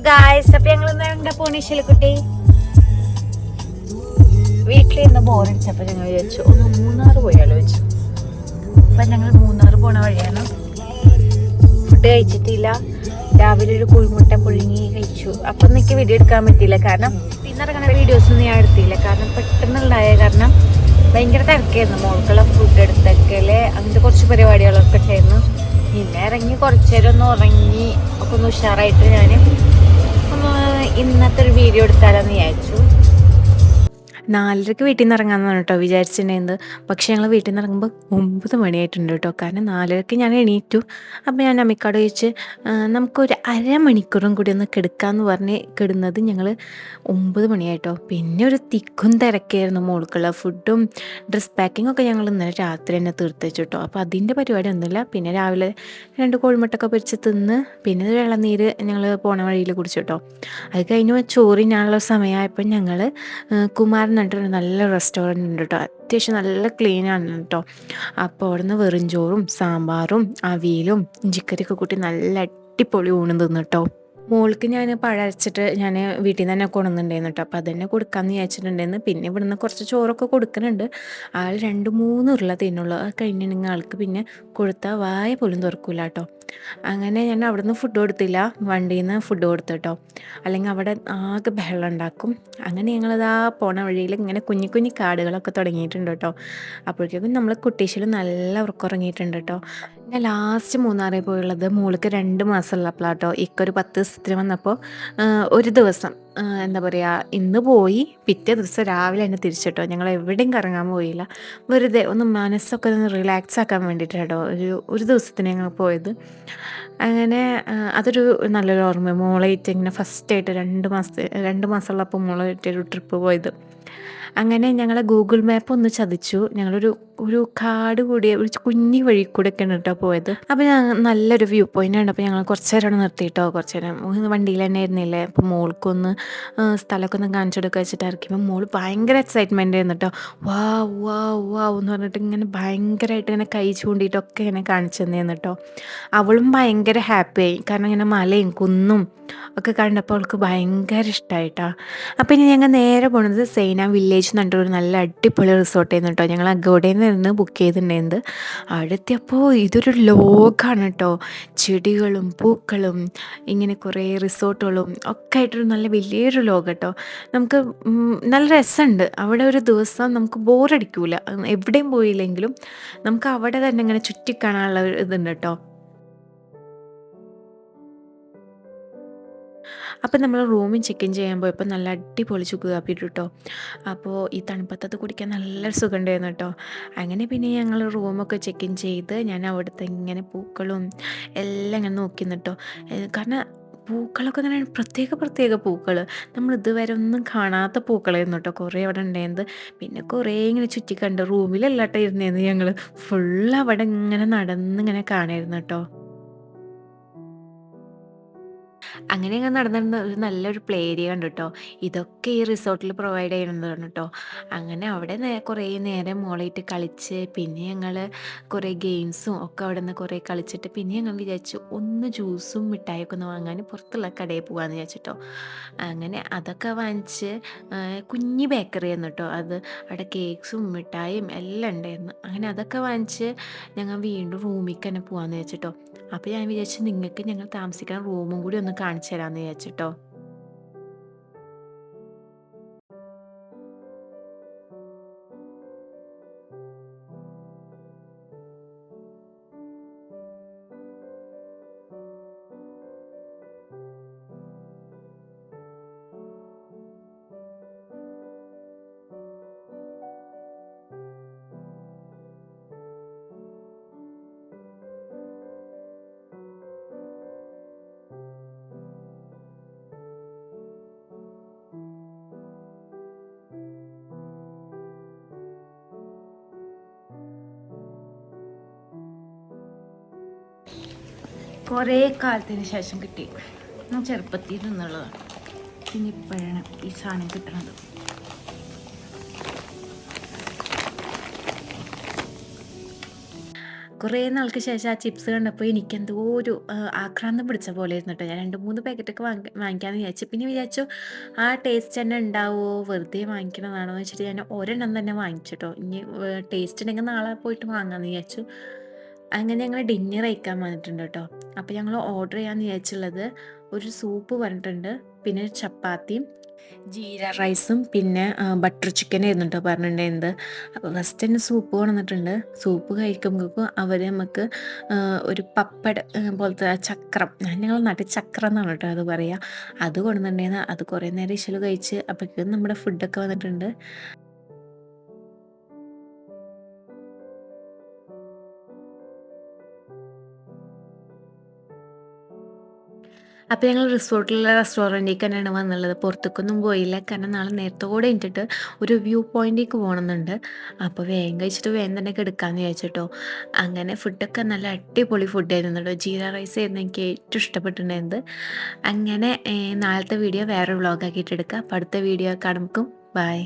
Guys, അപ്പൊ ഞങ്ങൾ എന്താ പോണീശല് കുട്ടി വീട്ടിൽ ഇന്ന് ബോറടിച്ചപ്പോ ഞങ്ങൾ വിചാരിച്ചു ഒന്ന് മൂന്നാർ പോയാലോ വെച്ചു. അപ്പൊ ഞങ്ങൾ മൂന്നാർ പോണ വഴിയാണ്. ഫുഡ് കഴിച്ചിട്ടില്ല. രാവിലെ ഒരു കുഴിമുട്ട പുഴുങ്ങി കഴിച്ചു. അപ്പൊ എനിക്ക് വീഡിയോ എടുക്കാൻ പറ്റിയില്ല, കാരണം പിന്നെ ഇറങ്ങുന്ന വീഡിയോസൊന്നും ഞാൻ എടുത്തില്ല. കാരണം പെട്ടെന്നുണ്ടായ കാരണം ഭയങ്കര തിരക്കായിരുന്നു. മോൾക്കുള്ള ഫുഡ് എടുത്തൊക്കെ അങ്ങനത്തെ കുറച്ച് പരിപാടികളൊക്കെ ചെയ്യുന്നു. പിന്നെ ഇറങ്ങി കുറച്ചു നേരം ഒന്ന് ഉറങ്ങി ഒക്കെ ഒന്ന് ഉഷാറായിട്ട് ഞാൻ ഒന്ന് ഇന്നത്തെ ഒരു വീഡിയോ എടുത്താലെന്ന് വിചാരിച്ചു. 4:30 വീട്ടിൽ നിന്ന് ഇറങ്ങാമെന്നാണ് കേട്ടോ വിചാരിച്ചിട്ടുണ്ടായിരുന്നത്. പക്ഷേ ഞങ്ങൾ വീട്ടിൽ നിന്ന് ഇറങ്ങുമ്പോൾ 9 മണിയായിട്ടുണ്ട് കേട്ടോ. കാരണം 4:30 ഞാൻ എണീറ്റു. അപ്പോൾ ഞാൻ അമ്മിക്കാട് ചോദിച്ച് നമുക്കൊരു അരമണിക്കൂറും കൂടി ഒന്ന് കിടക്കാമെന്ന് പറഞ്ഞ് കിടന്നത് ഞങ്ങൾ 9 മണിയായിട്ടോ. പിന്നെ ഒരു തിക്കും തിരക്കായിരുന്നു. മോൾക്കുള്ള ഫുഡും ഡ്രസ് പാക്കിങ്ങും ഒക്കെ ഞങ്ങൾ ഇന്നലെ രാത്രി തന്നെ തീർത്ത് വെച്ചു കേട്ടോ. അപ്പോൾ അതിൻ്റെ പരിപാടി ഒന്നുമില്ല. പിന്നെ രാവിലെ 2 കോഴിമുട്ടൊക്കെ പൊരിച്ച് തിന്ന് പിന്നെ വെള്ളനീര് ഞങ്ങൾ പോണ വഴിയിൽ കുടിച്ചു കേട്ടോ. അത് കഴിഞ്ഞ് ചോറിനാനുള്ള സമയമായപ്പോൾ ഞങ്ങൾ കുമാരൻ എന്നിട്ടൊരു നല്ല റെസ്റ്റോറൻറ്റ് ഉണ്ട് കേട്ടോ. അത്യാവശ്യം നല്ല ക്ലീനാണ് കേട്ടോ. അപ്പോൾ അവിടുന്ന് വെറും ചോറും സാമ്പാറും അവിയലും ഇഞ്ചിക്കറിയൊക്കെ കൂട്ടി നല്ല അടിപൊളി ഊണ് തിന്നു കേട്ടോ. മോൾക്ക് ഞാൻ പഴരച്ചിട്ട് ഞാൻ വീട്ടിൽ നിന്ന് തന്നെ കൊണ്ടുവന്നിട്ടുണ്ടായിരുന്നു കേട്ടോ. അപ്പോൾ അതന്നെ കൊടുക്കാമെന്ന് വിചാരിച്ചിട്ടുണ്ടായിരുന്നു. പിന്നെ ഇവിടുന്ന് കുറച്ച് ചോറൊക്കെ കൊടുക്കുന്നുണ്ട്. ആൾ 2-3 ഉരുള തിന്നുള്ളൂ. അത് കഴിഞ്ഞിട്ടുണ്ടെങ്കിൽ ആൾക്ക് പിന്നെ കൊടുത്താൽ വായ പോലും തുറക്കില്ല കേട്ടോ. അങ്ങനെ ഞാൻ അവിടുന്ന് ഫുഡ് കൊടുത്തില്ല, വണ്ടിയിൽ നിന്ന് ഫുഡ് കൊടുത്തു കേട്ടോ. അല്ലെങ്കിൽ അവിടെ ആകെ ബഹളം ഉണ്ടാക്കും. അങ്ങനെ ഞങ്ങളിതാ പോണ വഴിയിൽ ഇങ്ങനെ കുഞ്ഞു കുഞ്ഞു കാടുകളൊക്കെ തുടങ്ങിയിട്ടുണ്ട് കേട്ടോ. അപ്പോഴേക്കും നമ്മൾ കുട്ടീശ്ശിൽ നല്ല ഉറക്കമുറങ്ങിയിട്ടുണ്ട് കേട്ടോ. ഞാൻ ലാസ്റ്റ് മൂന്നാറിൽ പോയുള്ളത് മോൾക്ക് 2 മാസമുള്ളപ്പോഴാട്ടോ. ഇക്കൊരു 10 ദിവസത്തിന് വന്നപ്പോൾ ഒരു ദിവസം എന്താ പറയുക, ഇന്ന് പോയി പിറ്റേ ദിവസം രാവിലെ തന്നെ തിരിച്ചിട്ടോ. ഞങ്ങൾ എവിടെയും കറങ്ങാൻ പോയില്ല, വെറുതെ ഒന്ന് മനസ്സൊക്കെ ഒന്ന് റിലാക്സ് ആക്കാൻ വേണ്ടിയിട്ടാട്ടോ ഒരു ദിവസത്തിന് ഞങ്ങൾ പോയത്. അങ്ങനെ അതൊരു നല്ലൊരു ഓർമ്മ. മോളായിട്ട് ഇങ്ങനെ ഫസ്റ്റായിട്ട് 2 മാസമുള്ളപ്പോൾ മോളായിട്ടൊരു ട്രിപ്പ് പോയത്. അങ്ങനെ ഞങ്ങൾ ഗൂഗിൾ മാപ്പ് ഒന്ന് ചതിച്ചു. ഞങ്ങളൊരു കാട് കൂടിയ ഒരു കുഞ്ഞി വഴി കൂടെ ഒക്കെയാണ് കേട്ടോ പോയത്. അപ്പോൾ നല്ലൊരു വ്യൂ പോയിൻ്റ് ഉണ്ട്. അപ്പോൾ ഞങ്ങൾ കുറച്ച് നേരം അവിടെ നിർത്തിയിട്ടോ. കുറച്ച് നേരം വണ്ടിയിൽ തന്നെ ആയിരുന്നില്ലേ. അപ്പോൾ മോൾക്കൊന്ന് സ്ഥലമൊക്കെ ഒന്ന് കാണിച്ചെടുക്കുക വെച്ചിട്ട് ഇറക്കിയപ്പോൾ മോൾ ഭയങ്കര എക്സൈറ്റ്മെൻ്റ് ആയിരുന്നു കേട്ടോ. വാവ് വാവ് വാവ് എന്ന് പറഞ്ഞിട്ട് ഇങ്ങനെ ഭയങ്കരമായിട്ട് ഇങ്ങനെ കൈ ചൂണ്ടിയിട്ടൊക്കെ ഇങ്ങനെ കാണിച്ചു തന്നെയായിരുന്നു കേട്ടോ. അവളും ഭയങ്കര ഹാപ്പിയായി. കാരണം ഇങ്ങനെ മലയും കുന്നും ഒക്കെ കണ്ടപ്പോൾ അവൾക്ക് ഭയങ്കര ഇഷ്ടമായിട്ടാ. അപ്പോൾ ഇനി ഞങ്ങൾ നേരെ പോണത് സൈന വില്ലേജ് എന്ന് പറഞ്ഞിട്ടൊരു നല്ല അടിപൊളി റിസോർട്ടായിരുന്നു കേട്ടോ. ഞങ്ങൾ അഗോഡയിൽ നിന്ന് ബുക്ക് ചെയ്തിട്ടുണ്ടായിരുന്നത്. അവിടെ എത്തിയപ്പോൾ ഇതൊരു ലോകമാണ് കേട്ടോ. ചെടികളും പൂക്കളും ഇങ്ങനെ കുറേ റിസോർട്ടുകളും ഒക്കെ ആയിട്ടൊരു നല്ല വലിയൊരു ലോകം കേട്ടോ. നമുക്ക് നല്ല രസമുണ്ട്. അവിടെ ഒരു ദിവസം നമുക്ക് ബോറടിക്കൂല. എവിടെയും പോയില്ലെങ്കിലും നമുക്ക് അവിടെ തന്നെ ഇങ്ങനെ ചുറ്റിക്കാണാനുള്ള ഒരു ഇതുണ്ട് കേട്ടോ. അപ്പം നമ്മൾ റൂമിൽ ചെക്ക് ഇൻ ചെയ്യാൻ പോയപ്പോൾ നല്ല അടിപൊളി ചുക്ക് കാപ്പി ഇട്ടു കേട്ടോ. അപ്പോൾ ഈ തണുപ്പത്തത് കുടിക്കാൻ നല്ല സുഖം ഉണ്ടായിരുന്നു കേട്ടോ. അങ്ങനെ പിന്നെ ഞങ്ങൾ റൂമൊക്കെ ചെക്ക് ഇൻ ചെയ്ത് ഞാൻ അവിടുത്തെ ഇങ്ങനെ പൂക്കളും എല്ലാം ഇങ്ങനെ നോക്കി നിട്ടോ. കാരണം പൂക്കളൊക്കെ ഇങ്ങനെ പ്രത്യേക പൂക്കൾ, നമ്മൾ ഇതുവരെ ഒന്നും കാണാത്ത പൂക്കളായിരുന്നു കേട്ടോ കുറേ അവിടെ ഉണ്ടായിരുന്നത്. പിന്നെ കുറേ ഇങ്ങനെ ചുറ്റിക്കണ്ട്. റൂമിലല്ലാട്ടോ ഇരുന്നേന്ന്, ഞങ്ങൾ ഫുള്ള് അവിടെ ഇങ്ങനെ നടന്നിങ്ങനെ കാണായിരുന്നു കേട്ടോ. അങ്ങനെ ഞങ്ങൾ നടന്നിരുന്ന ഒരു നല്ലൊരു പ്ലേ ഏരിയ കണ്ടു കേട്ടോ. ഇതൊക്കെ ഈ റിസോർട്ടിൽ പ്രൊവൈഡ് ചെയ്യുന്നതാണ് കേട്ടോ. അങ്ങനെ അവിടെ കുറേ നേരം മോളായിട്ട് കളിച്ച് പിന്നെ ഞങ്ങൾ കുറേ ഗെയിംസും ഒക്കെ അവിടെ നിന്ന് കുറേ കളിച്ചിട്ട് പിന്നെ ഞങ്ങൾ വിചാരിച്ചു ഒന്ന് ജ്യൂസും മിഠായിയൊക്കെ ഒന്ന് വാങ്ങാൻ പുറത്തുള്ള കടയിൽ പോകാമെന്ന് വിചാരിച്ചിട്ടോ. അങ്ങനെ അതൊക്കെ വാങ്ങിച്ച് കുഞ്ഞി ബേക്കറി ആയിരുന്നു കേട്ടോ അത്. അവിടെ കേക്ക്സും മിഠായും എല്ലാം ഉണ്ടായിരുന്നു. അങ്ങനെ അതൊക്കെ വാങ്ങിച്ച് ഞങ്ങൾ വീണ്ടും റൂമിൽ തന്നെ പോകാമെന്ന് വിചാരിച്ചിട്ടോ. അപ്പോൾ ഞാൻ വിചാരിച്ചു നിങ്ങൾക്ക് ഞങ്ങൾ താമസിക്കുന്ന റൂമും കൂടി ഒന്ന് കാണിച്ചു തരാമെന്ന് വിചാരിച്ചിട്ടോ. കുറേ കാലത്തിന് ശേഷം കിട്ടി. ഞാൻ ചെറുപ്പത്തിൽ നിന്നുള്ളതാണ്. പിന്നെ ഇപ്പോഴാണ് ഈ സാധനം കിട്ടണത്. കുറേ നാൾക്ക് ശേഷം ആ ചിപ്സ് കണ്ടപ്പോൾ എനിക്കെന്തോ ഒരു ആക്രാന്തം പിടിച്ച പോലെ ആയിരുന്നു കേട്ടോ. ഞാൻ 2, 3 പാക്കറ്റൊക്കെ വാങ്ങിക്കാമെന്ന് വിചാരിച്ചു. പിന്നെ വിചാരിച്ചു ആ ടേസ്റ്റ് തന്നെ ഉണ്ടാവുമോ, വെറുതെ വാങ്ങിക്കണതാണോ എന്ന് വെച്ചിട്ട് ഞാൻ ഒരെണ്ണം തന്നെ വാങ്ങിച്ചു കേട്ടോ. ഇനി ടേസ്റ്റ് ഉണ്ടെങ്കിൽ നാളെ പോയിട്ട് വാങ്ങാമെന്ന് വിചാരിച്ചു. അങ്ങനെ ഞങ്ങൾ ഡിന്നർ കഴിക്കാൻ വന്നിട്ടുണ്ട് കേട്ടോ. അപ്പോൾ ഞങ്ങൾ ഓർഡർ ചെയ്യാമെന്ന് വിചാരിച്ചുള്ളത് ഒരു സൂപ്പ് പറഞ്ഞിട്ടുണ്ട്, പിന്നെ ചപ്പാത്തിയും ജീര റൈസും പിന്നെ ബട്ടർ ചിക്കനായിരുന്നു കേട്ടോ പറഞ്ഞിട്ടുണ്ടായിരുന്നത്. അപ്പോൾ ഫസ്റ്റ് തന്നെ സൂപ്പ് കൊണ്ടുവന്നിട്ടുണ്ട്. സൂപ്പ് കഴിക്കുമ്പോഴേക്കും അവർ നമുക്ക് ഒരു പപ്പട പോലത്തെ ചക്രം, ഞങ്ങളുടെ നാട്ടിൽ ചക്രം എന്നാണ് കേട്ടോ അത് പറയുക, അത് കൊണ്ടുവന്നിട്ടുണ്ടായിരുന്നു. അത് കുറേ നേരം ഇശല് കഴിച്ച് അപ്പോഴേക്കും നമ്മുടെ ഫുഡൊക്കെ വന്നിട്ടുണ്ട്. അപ്പോൾ ഞങ്ങൾ റിസോർട്ടിലുള്ള റെസ്റ്റോറൻറ്റിലേക്ക് തന്നെയാണ് വന്നുള്ളത്. പുറത്തേക്കൊന്നും പോയില്ല. കാരണം നാളെ നേരത്തോടെ എണീറ്റിട്ട് ഒരു വ്യൂ പോയിന്റിലേക്ക് പോകണമെന്നുണ്ട്. അപ്പോൾ വേഗം കഴിച്ചിട്ട് വേഗം തന്നെ കിടക്കാമെന്ന് വിചാരിച്ചിട്ടോ. അങ്ങനെ ഫുഡൊക്കെ നല്ല അടിപൊളി ഫുഡായിരുന്നു കേട്ടോ. ജീര റൈസ് ആയിരുന്നു എനിക്ക് ഏറ്റവും ഇഷ്ടപ്പെട്ടിട്ടുണ്ടായിരുന്നത്. അങ്ങനെ നാളത്തെ വീഡിയോ വേറെ വ്ളോഗാക്കിയിട്ട് എടുക്കാം. അപ്പോൾ അടുത്ത വീഡിയോ കാണുമ്പോൾ ബൈ.